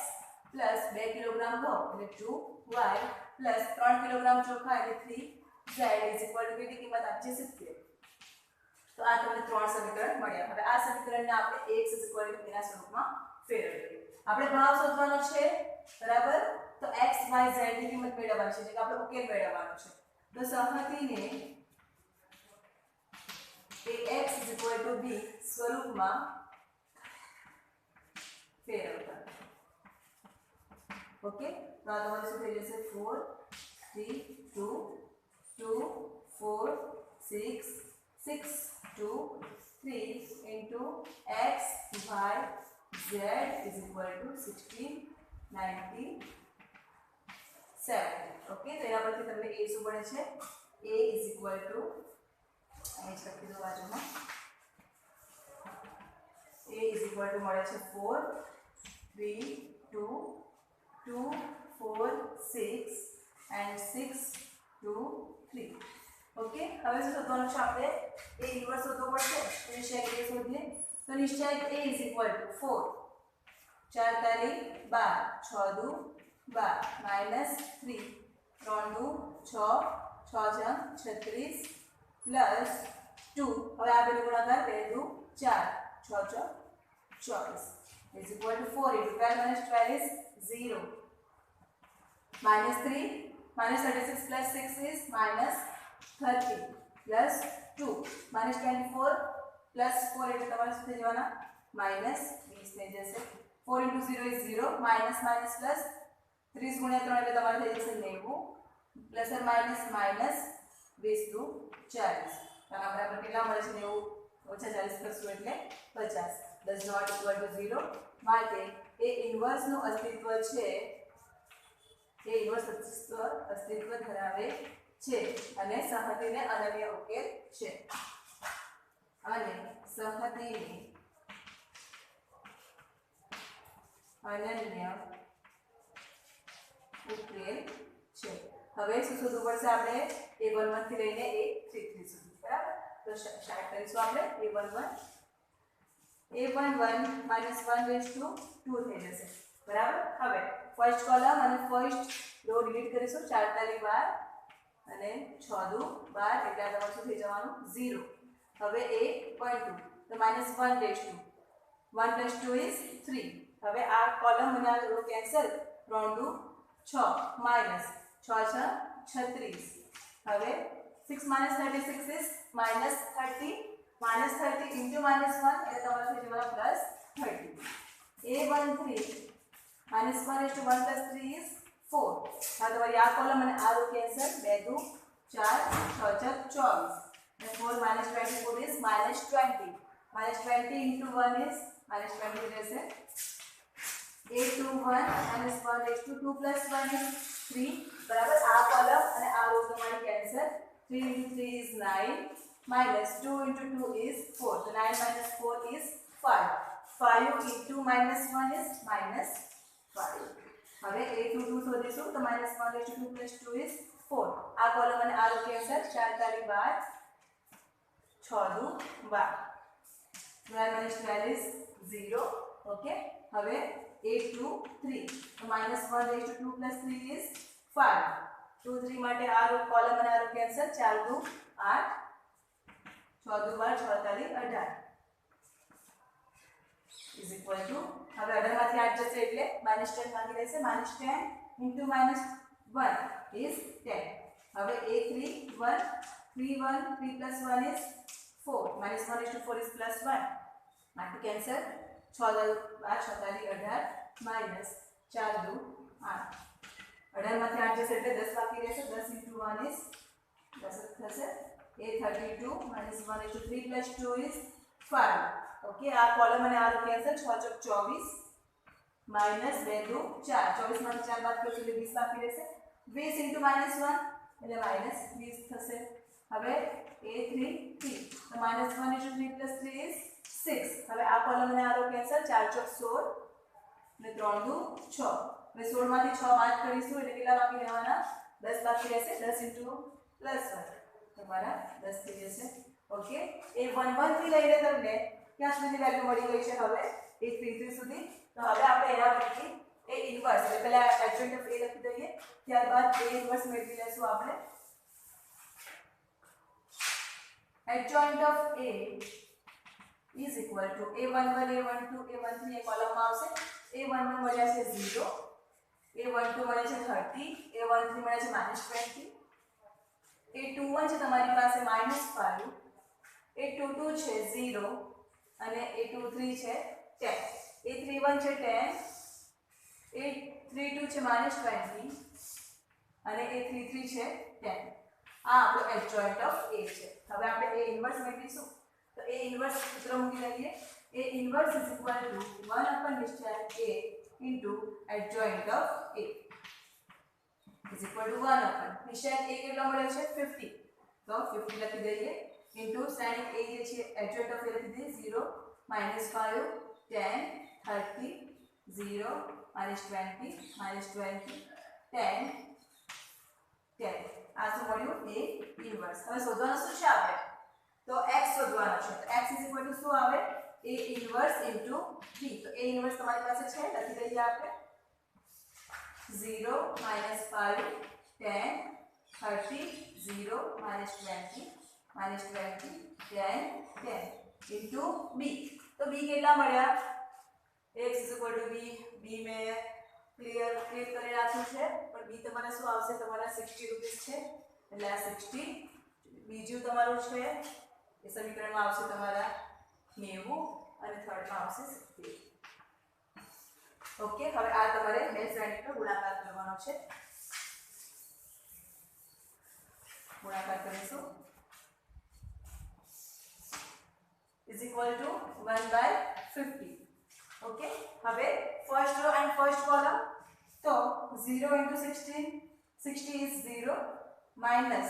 પ્લસ 2 કિલોગ્રામ ઘઉં એટલે 2y પ્લસ 3 કિલોગ્રામ ચોખા એટલે 3z કેટલી કિંમત આપી છે 70। તો આ તમને 3 સમીકરણ મળ્યા। હવે આ સમીકરણને આપણે x એના સ્વરૂપમાં ફેરવીએ। આપણે ભાવ શોધવાનો છે બરાબર તો x y z ની કિંમત મેળવવાની છે એટલે કે આપણે ઉકેલ મેળવવાનો છે તો સહમતિને ax = b સ્વરૂપમાં ફેરવતા ઓકે। તો આ તમારે શું થઈ જશે 4 3 2 2 4 6 6 2 3 into x y z is equal to 16 97 okay. તો એના પરથી તમને a શું મળે છે a is equal to અહીં લખી દો બાજુમાં a is equal to મળે છે 4 3 2 2 4 6 and 6 2 3 ઓકે। હવે શું શોધવાનું છે આપણે a ઇન્વર્સ શોધવો પડશે તો નિશ્ચય a શોધીએ તો નિશ્ચય a is equal to 4 4 તારી 12 6 દુ 12 minus 3 3 દુ 6 6 જમ 36 plus 2 હવે આ બેનો ગુણાકાર 2 દુ 4 6 ચોક 24 is equal to 4 into 12 minus 12 is 0 minus 3 minus 36 plus 6 is minus 30 plus 2 minus 24 plus 4 એટલે તમારે શું થઈ જવાના minus 20 થઈ જશે 4 into 0 is 0 minus minus plus 30 ગુણ્યા 3 એટલે તમારે થઈ જશે 90 plus or minus minus 20 દુ 40 આના બરાબર કેટલા મળે છે 90 ઓછા 40 કરશું એટલે 50 does not equal to 0 માટે એ ઇન્વર્સ નું અસ્તિત્વ છે એ ઇન્વર્સ અસ્તિત્વ ધરાવે છે અને સહતિને અનન્ય ઉકેલ છે અને સહતિને અનન્ય ઉકેલ છે। હવે શું શોધવું પડશે આપણે a11 થી લઈને a33 સુધી બરાબર તો સ્ટાર્ટ કરીશું આપણે a11 a11 -1 રેઝ ટુ 2 થઈ જશે બરાબર। હવે ફર્સ્ટ કોલમ અને ફર્સ્ટ રો ડિલીટ કરીશું 4 તારી 12 અને 6 દુ 12 એટલે આ તમારું શું થઈ જવાનું 0 હવે a12 તો -1 રેઝ ટુ 1 + 2 is 3 હવે આ કોલમ અને આ રો કેન્સલ 3 દુ 6 માઈનસ 6 6 36 હવે 6 - 36 is -30 -30 into -1 એટલે તમારું થઈ જવાનું +30 a13 -1 is to 1 + 3 is 4 હવે તમારી આ કોલમ અને આ રો કેન્સલ 2 દુ 4 6 6 24 and 4 - 24 is -20 -20 into 1 is -20 રહેશે. 8 to 1 minus 1 raised to 2 plus 1 is 3. બરાબર. આ કોલમ અને આ રો તમારી cancel. 3 into 3 is 9 minus 2 into 2 is 4. So 9 minus 4 is 5. 5 into -1 is -5. હવે 8 to 2 શોધીશું તો -1 raised to 2 plus 2 is 4. આ કોલમ અને આ રો કેન્સલ. 4 તારી 12 6 દુ 12. 12 minus 12 is 0. Okay. હવે 8 to 3 તો -1 raised to 2 plus 3 is 5. 2 3 માટે આ રો કોલમ અને આ રો કેન્સલ. 4 દુ 8 6 દુ 12 6 તારી 18 is equal to હવે 18 માંથી 8 જશે એટલે -10 બાકી રહેશે. -10 into -1 is 10. હવે a 3 1 3 1 3 plus 1 is 4. -1 raised to 4 is plus 1. બાકી કેન્સલ. 6 દુ 12 6 તારી 18 minus 4 દુ 8. 18 માંથી 8 જશે એટલે 10 બાકી રહેશે. 10 into 1 is 10 થશે. a 32 minus 1 raised to 3 plus 2 is 5. Okay. आ कॉलम અને આ રો કેન્સલ. 6 ચોક 24 minus 2 દુ 4. 24 માંથી 4 બાદ કરશો એટલે 20 બાકી રહેશે. 20 into -1 એટલે -20 થશે. હવે a3 3 તો -1 into 3 plus 3 is 6. હવે આ કોલમ અને આ રો કેન્સલ. 4 ચોક 16 અને 3 દુ 6. હવે 16 માંથી 6 બાદ કરીશું એટલે કેટલા બાકી રહેવાના? 10 બાકી રહેશે. 10 into +1 તમારા 10 થઈ જશે. ઓકે. એ 1 1 થી લઈને તમને ક્યાં સુધી વેલ્યુ મળી ગઈ છે? હવે એ 3 3 સુધી. તો હવે આપણે એના પરથી એ ઇન્વર્સ એટલે પહેલા એડજોઇન્ટ ઓફ a લખી દઈએ. ત્યારબાદ a ઇન્વર્સ મેળવી લેશું આપણે. Adjoint of a is equal to a11 a12 a13 એ કોલમમાં આવશે. a11 મળ્યા છે 0, a12 મળે છે 30, a13 મળે છે -20, a21 છે તમારી પાસે -5, a22 છે 0 અને a23 છે 10, a31 છે 10, a32 છે -20 અને a33 છે 10. આ આપણો એડજોઇન્ટ ઓફ a છે. હવે આપણે a ઇન્વર્સ મેળવીશું. તો a ઇન્વર્સ સૂત્ર મૂકી લઈએ. a inverse is equal to 1 upon નિશ્ચયાંક a into adjoint of a is equal to 1 upon નિશ્ચયાંક a કેટલો મળે છે? 50. તો 50 લખી દઈએ into sin a જે છે adjoint of a લખી દઈએ 0 -5 10 30 0 -20 -20 10 10. આ શું મળ્યું? a inverse. હવે શોધવાનું શું છે આપણે? તો x શોધવાનો છે. તો x is equal to શું આવે? a inverse into b. તો a inverse તમારી પાસે છે, લખી દઈએ આપણે 0 -5 10 30 0 -20 -20 10 10 into b. તો b કેટલા મળ્યા? x is equal to b. b મેં ક્લિયર કરી રાખ્યું છે, પણ b તમારે શું આવશે? તમારા 60 રૂપિયા છે એટલે આ 60. બીજું તમારું છે એ સમીકરણમાં આવશે તમારા 90 અને થર્ડમાં આવશે 60. ઓકે. હવે આ તમારે બે શ્રેણીનો ગુણાકાર કરવાનો છે. ગુણાકાર કરીશું is equal to 1/50. ઓકે. હવે first raw and first column. તો 0 into 16 60 is 0 minus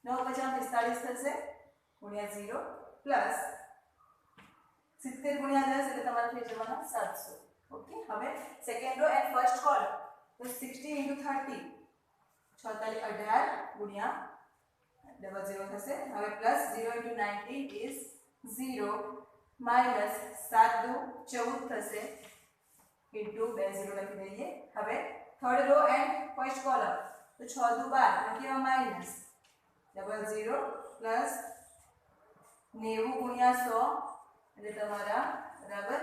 9 × 45 થશે ગુણ્યા 0 પ્લસ 70 ગુણ્યા 10 એટલે તમારે થઈ જવાના 700. ઓકે. હવે second raw and first column. તો 60 into 30 6 તારી 18 ગુણ્યા 00 થશે. હવે પ્લસ 0 into 19 is 0 minus 7 દુ 14 થશે into 2 0 લખી દઈએ. હવે third raw and first column. તો 6 દુ 12 કેવા માઇનસ 00 પ્લસ 90 ગુણ્યા 100 એટલે તમારા બરાબર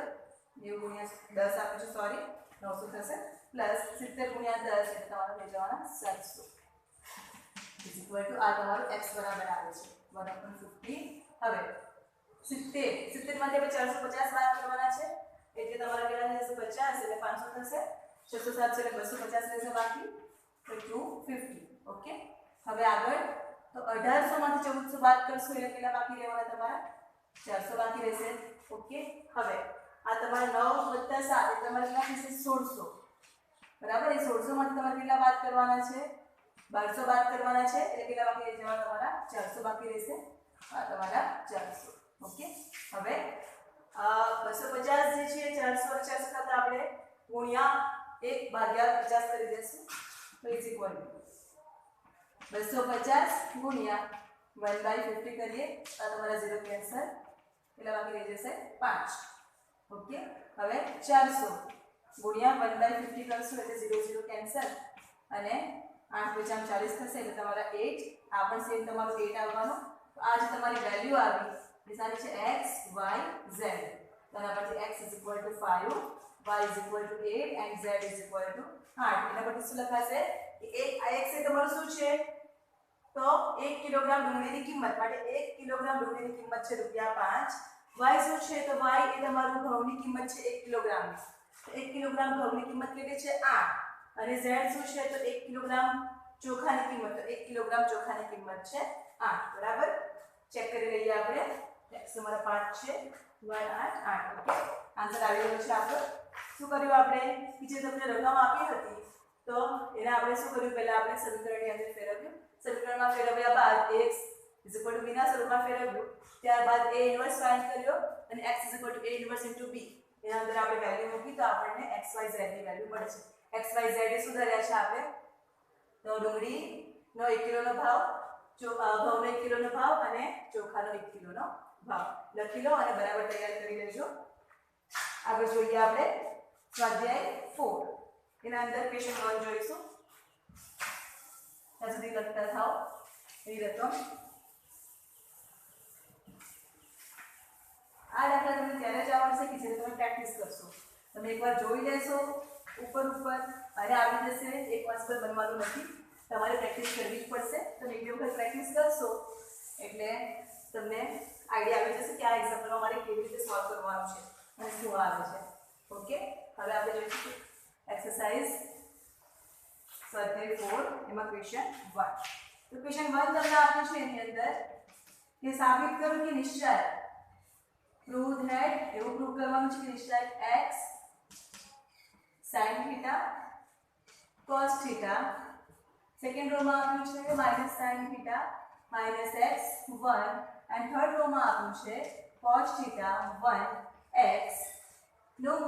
90 ગુણ્યા 10 આપું છું, સોરી 900 થશે પ્લસ 70 ગુણ્યા 10 એટલે તમારા થઈ જવાના 700 ઇઝ ઇક્વલ ટુ આ તમારું x બરાબર આવે છે 1/50. હવે 70 માંથી આપણે 450 બાદ કરવાના છે એટલે તમારા કેટલા થશે? 50 એટલે 500 થશે. 607 એટલે 250 રહેશે બાકી તો 250. ઓકે. હવે આગળ તો 1800 માંથી 1400 બાદ કરશો એટલે કેટલા બાકી રહેવાના તમારા? 400 બાકી રહેશે. ઓકે, હવે આ તમારા 9 + 7 એટલે તમારે કેટલા થશે? 1600. બરાબર. એ 1600 માંથી તમારે કેટલા બાદ કરવાના છે? 1200 બાદ કરવાના છે. એટલે કેટલા બાકી રહી જવાના તમારા? 400 બાકી રહેશે. આ તમારા 400. ઓકે, હવે 250 જે છે 400 સાથે આપણે ગુણ્યા 1/50 કરી દેશું. તો ઇઝ ઇક્વલ ટુ 250 ગુણ્યા 1/50 કરીએ. આ તમારા 0 કેન્સલ. કેટલા બાકી રહી જશે? 5. ઓકે, હવે 400 ગુણ્યા 1/50 કરશું એટલે 0 0 કેન્સલ અને 8 × 5 = 40 થશે એટલે તમારા 8. આ પણ સેમ તમારું 8 આવવાનું. તો આ જે તમારી વેલ્યુ આવી એ સારી છે x y z. તો આના પરથી x = 5, y = 8 and z = 8. એના પરથી શું લખાશે? આ x એ તમારું શું છે? તો 1 કિલોગ્રામ ડુંગળીની કિંમત માટે 1 કિલોગ્રામ ડુંગળીની કિંમત છે ₹5. y શું છે? તો y એ તમારું ઘઉંની કિંમત છે 1 કિલોગ્રામની. તો 1 કિલોગ્રામ ઘઉંની કિંમત કેટલી છે? 8. અને z શું છે? તો 1 કિલોગ્રામ ચોખાની કિંમત. તો 1 કિલોગ્રામ ચોખાની કિંમત છે 8. બરાબર. ચેક કરી લઈએ આપણે. x તમારા 5 છે, y 8. ઓકે, આન્સર આવી ગયો છે આપણો. શું કર્યું આપણે? કે જે તમને રકમ આપી હતી તો એને આપણે શું કર્યું? પહેલા આપણે સમીકરણની અંદર ફેરવ્યું. સમીકરણમાં ફેરવ્યા બાદ x = b ના સ્વરૂપમાં ફેરવ્યું. ત્યારબાદ a ઇન્વર્સ ફાઇન્ડ કર્યો અને x = a ઇન્વર્સ * b. એના અંદર આપણે વેલ્યુ મૂકી તો આપણને x y z ની વેલ્યુ મળે છે. x y z એ શું ધર્યા છે આપણે? તો ડુંગળીનો 1 કિલોનો ભાવ, ઘઉંનો 1 કિલોનો ભાવ અને ચોખાનો 1 કિલોનો ભાવ લખી લો અને બરાબર તૈયાર કરી લેજો. આગળ જોઈએ આપણે સ્વાધ્યાય 4. એના અંદર ક્વેશ્ચન 1 જોઈશું. ત્યાં સુધી લખતા થાઓ એ રકમ. આ દાખલા તમને ત્યારે જ આવડશે કે જ્યારે તમે પ્રેક્ટિસ કરશો. તમે એકવાર જોઈ લેશો ઉપર અને આવી જશે. એક વર્ષ પર બનવાનું નથી, તમારે પ્રેક્ટિસ કરવી જ પડશે. તમે એક વખત પ્રેક્ટિસ કરશો એટલે તમને આઈડિયા આવી જશે કે આ એક્ઝામ્પલમાં મારે કેવી રીતે સોલ્વ કરવાનું છે અને શું આવે છે. ઓકે, હવે આપણે જોઈશું એક્સરસાઇઝ સ્વાધ્યાય 4 એમાં ક્વેશ્ચન 1. તો ક્વેશ્ચન 1 તમને આપ્યું છે એની અંદર કે સાબિત કરો કે નિશ્ચય પ્રૂવ ધેટ, એવું પ્રૂવ કરવાનું છે કે નિશ્ચય x sin θ cos θ. Second row માં આપ્યું છે -sin θ -x 1 and third row માં આપ્યું છે cos θ 1 x નું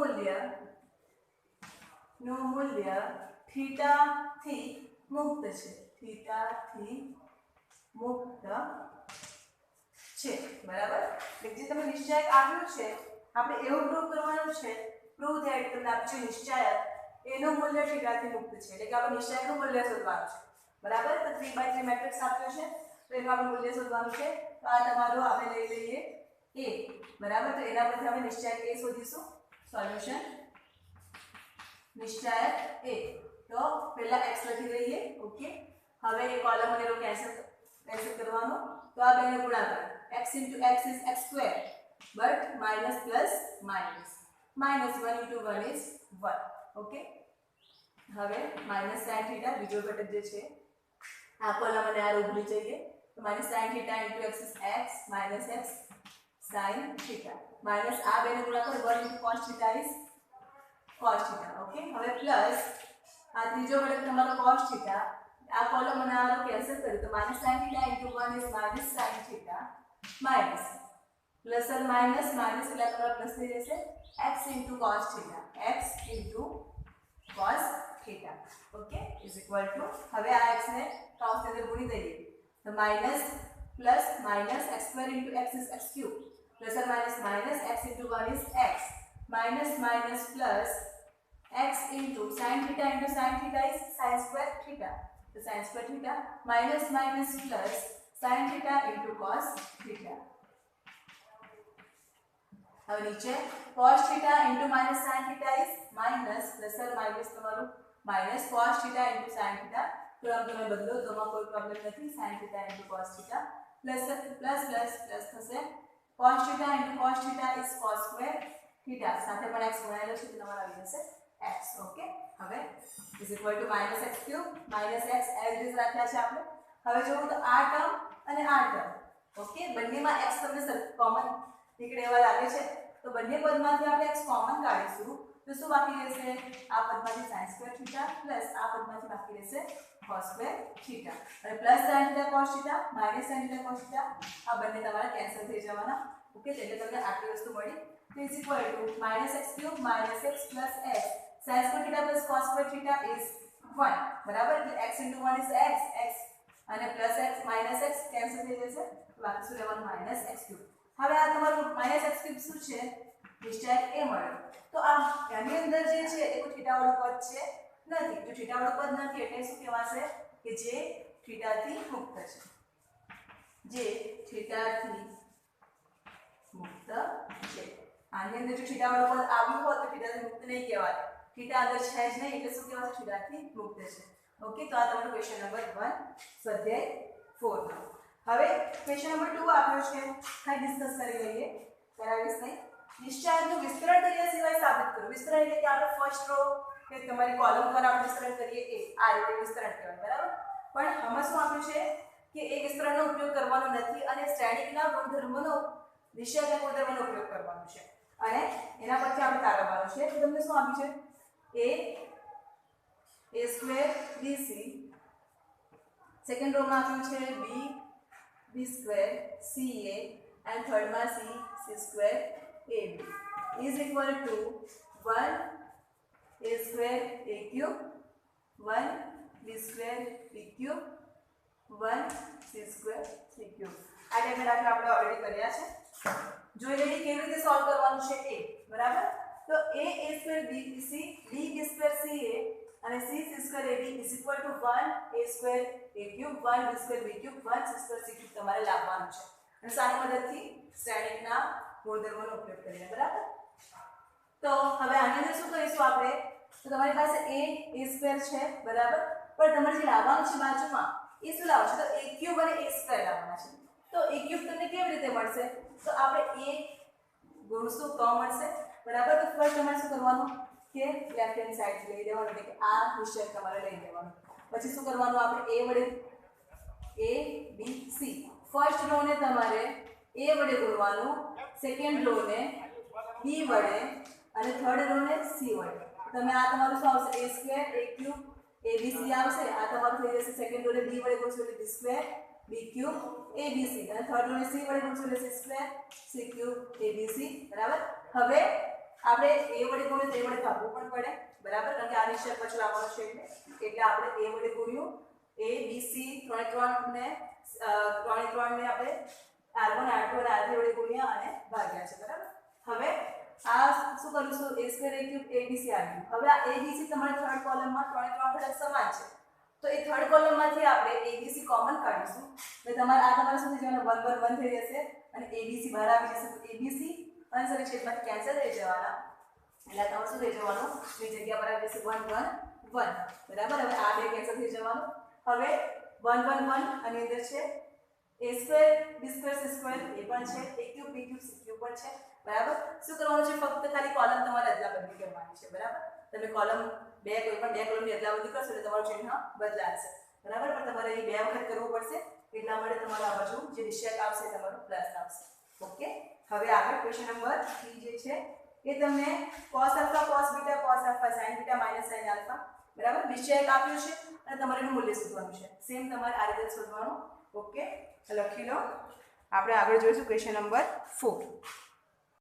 મૂલ્ય થીટા થી મુક્ત છે. થીટા થી મુક્ત છે. બરાબર. એટલે જે તમે નિશ્ચયક આપ્યું છે આપણે એવું પ્રૂવ કરવાનું છે. પ્રૂવ ધેટ તમને આપ્યું છે નિશ્ચયક એનું મૂલ્ય થીટાથી મુક્ત છે. એટલે કે આપણે નિશ્ચયકનું મૂલ્ય શોધવાનું છે. બરાબર. તો 3/3 મેટ્રિક્સ આપ્યો છે તો એનું આપણે મૂલ્ય શોધવાનું છે. તો આ તમારું આપણે લઈ લઈએ a. બરાબર. તો એના પરથી આપણે નિશ્ચયક a શોધીશું. સોલ્યુશન નિશ્ચયક a. તો પહેલા x લખી દઈએ. ઓકે, હવે એ કોલમ અને રો કેન્સલ કરવાનો. તો આ બેનો ગુણાકાર x * x is x square but minus plus minus -1 * 1 is 1. Okay, હવે -sin θ બીજો ઘટક જે છે આ કોલમ અને આ રો ભૂલી જઈએ. તો -sin θ * x is x minus x sin θ minus આ બેનો ગુણાકાર 1 * cos θ is cos θ. ઓકે, હવે પ્લસ આ ત્રીજો ઘટક તમારો cos θ. આ કોલમ અને આ રો કેન્સલ કરી તો -sin θ * 1 is -sin θ minus plus or minus એટલે તમારો પ્લસ થઈ જશે x * cos θ. x * cos θ. Okay, is equal to હવે આ x ને કૌંસની અંદર ગુણી દઈએ તો minus plus minus x² * x is x³ plus or minus minus x * 1 is x minus minus plus x into sin θ into sin θ is sin square θ. So sin square θ minus minus plus sin θ into cos θ. હવે નીચે cos θ into minus sin θ is minus plus or minus તમારું minus cos θ into sin θ. તો આમ તમે બદલો તો માં કોઈ પ્રોબ્લેમ નથી. sin θ into cos θ plus plus plus plus થશે cos θ into cos θ is cos square θ. સાથે પણ x ગુણાયેલો છે તો તમારો આવી જશે x. ઓકે, હવે is equal to -x³ minus x as is રાખ્યા છે આપણે. હવે જોવો તો આ ટર્મ અને આ ટર્મ. ઓકે, બંનેમાં x તમને કોમન નીકળે એવા લાગે છે તો બંને પદમાંથી આપણે x કોમન કાઢીશું તો શું બાકી રહેશે આ પદમાંથી sin સ્ક્વેર થીટા પ્લસ આ પદમાંથી બાકી રહેશે cos સ્ક્વેર થીટા અને plus sin theta cos theta minus sin theta cos theta આ બંને તમારા કેન્સલ થઈ જવાના ઓકે એટલે તમને આટલી વસ્તુ મળી તો is equal two -x³ - x + x sin square theta plus cos square theta is 1 બરાબર એટલે x * 1 ઇઝ x અને plus x minus x cancel થઈ જશે બાકી શું રહેવાનું -x³ હવે આ તમારું -x³ શું છે નિશ્ચય એ મળ્યો તો આ આની અંદર જે છે એ કોઈ થીટાવાળું પદ છે નથી જો થીટાવાળું પદ નથી એટલે શું કહેવાશે કે જે થીટાથી મુક્ત છે જે થીટાથી મુક્ત છે આની અંદર જો થીટાવાળું પદ આવ્યું હોત તો થીટાથી મુક્ત નહીં કહેવાય થીટા અંદર છે જ નહીં એટલે શું કહેવાશે થીટાથી મુક્ત છે ઓકે તો આ તમારું ક્વેશ્ચન નંબર 1 સ્વાધ્યાય 4 હવે ક્વેશ્ચન નંબર 2 આપ્યો છે ખાલી ડિસ્કસ કરી લઈએ કરાવીશ નહીં નિશ્ચયાંકનું વિસ્તરણ કર્યા સિવાય સાબિત કરો વિસ્તરણ એટલે કે આપણે ફર્સ્ટ રો કે તમારી કોલમ પર આપણે વિસ્તરણ કરીએ એ આ રીતે વિસ્તરણ કહેવાય બરાબર પણ આમાં શું આપ્યું છે કે એ વિસ્તરણનો ઉપયોગ કરવાનો નથી અને શ્રેણીકના ગુણધર્મોનો નિશ્ચયાંકના ગુણધર્મોનો ઉપયોગ કરવાનો છે અને એના પરથી આપણે તારવવાનું છે તો તમને શું આપ્યું છે a² bc સેકન્ડ રો માં આપ્યું છે b² ca and third માં c c² ab is equal to 1 a² a³ 1 b² b³ 1 c² c³ આ ટાઈમે દાખલા આપણે ઓલરેડી કર્યા છે જોઈ લઈએ કેવી રીતે સોલ્વ કરવાનું છે એ બરાબર તો a² bc b b² ca અને c c² ab is equal to 1 a² a³ 1 b² b³ 1 c² c³ તમારે લાવવાનું છે અને સાની મદદથી શ્રેણીકના ગુણધર્મોનો ઉપયોગ કરીએ બરાબર તો હવે આની અંદર શું કરીશું આપણે તો તમારી પાસે a² છે બરાબર પણ તમારે જે લાવવાનું છે બાજુમાં એ શું લાવવાનું છે તો a³ અને a² લાવવાના છે તો a³ તમને કેવી રીતે મળશે તો આપણે a ગુણશું તો મળશે બરાબર તો ફર્સ્ટ તમારે શું કરવાનું કે લેફ્ટ હેન્ડ સાઈડ લઈ લેવાનું એટલે કે આ નિશ્ચય તમારે લઈ લેવાનું પછી શું કરવાનું આપણે a વડે a b c first row ને તમારે a વડે ગુણવાનું સેકન્ડ રો ને b વડે અને થર્ડ રો ને c વડે તમે આ તમારું શું આવશે a² a³ abc આવશે આ તમારું થઈ જશે સેકન્ડ રો ને b વડે ગુણશો એટલે b² b³ abc અને થર્ડ રો ને c વડે ગુણશો એટલે c² c³ abc બરાબર હવે આપણે a વડે ગુણ્યું તો a વડે ભાગવું પણ પડે બરાબર કારણ કે આ નિશ્ચય પછી લાવવાનો છે એટલે આપણે a વડે ગુણ્યું a b c 3 ને આપણે r1 r2 અને r3 વડે ગુણ્યા અને ભાગ્યા છે બરાબર હવે આ શું કરીશું a² a³ abc આવ્યું હવે આ abc તમારે થર્ડ કોલમમાં 3 ઘટક સમાન છે તો એ થર્ડ કોલમમાંથી આપણે abc કોમન કાઢીશું એટલે તમારે શું થઈ જવાનું 1 1 1 થઈ જશે અને abc બહાર આવી જશે તો abc અંશની છેદમાંથી કેન્સલ થઈ જવાના એટલે તમારે શું થઈ જવાનું એ જગ્યા પર આવી જશે 1 1 1 બરાબર હવે આ બે કેન્સલ થઈ જવાનું હવે 1 1 1 આની અંદર છે a² b² c² એ પણ છે a³ b³ c³ પણ છે બરાબર શું કરવાનું છે ફક્ત ખાલી કોલમ તમારે અદલાબદલી કરવાની છે બરાબર તમે કોલમ કોઈ પણ બે કોલમની અદલાબદલી કરશો એટલે તમારું ચિહ્ન બદલાશે બરાબર પણ તમારે એ બે વખત કરવું પડશે એટલા માટે તમારું આ બાજુ જે નિશ્ચયક આવશે તમારું પ્લસ આવશે ઓકે હવે આગળ ક્વેશ્ચન નંબર 3 જે છે એ તમને cos α cos β cos α sin β sin α બરાબર નિશ્ચયક આપ્યું છે અને તમારે એનું મૂલ્ય શોધવાનું છે સેમ તમારે આ રીતે શોધવાનું ઓકે લખી લો આપણે આગળ જોઈશું ક્વેશ્ચન નંબર 4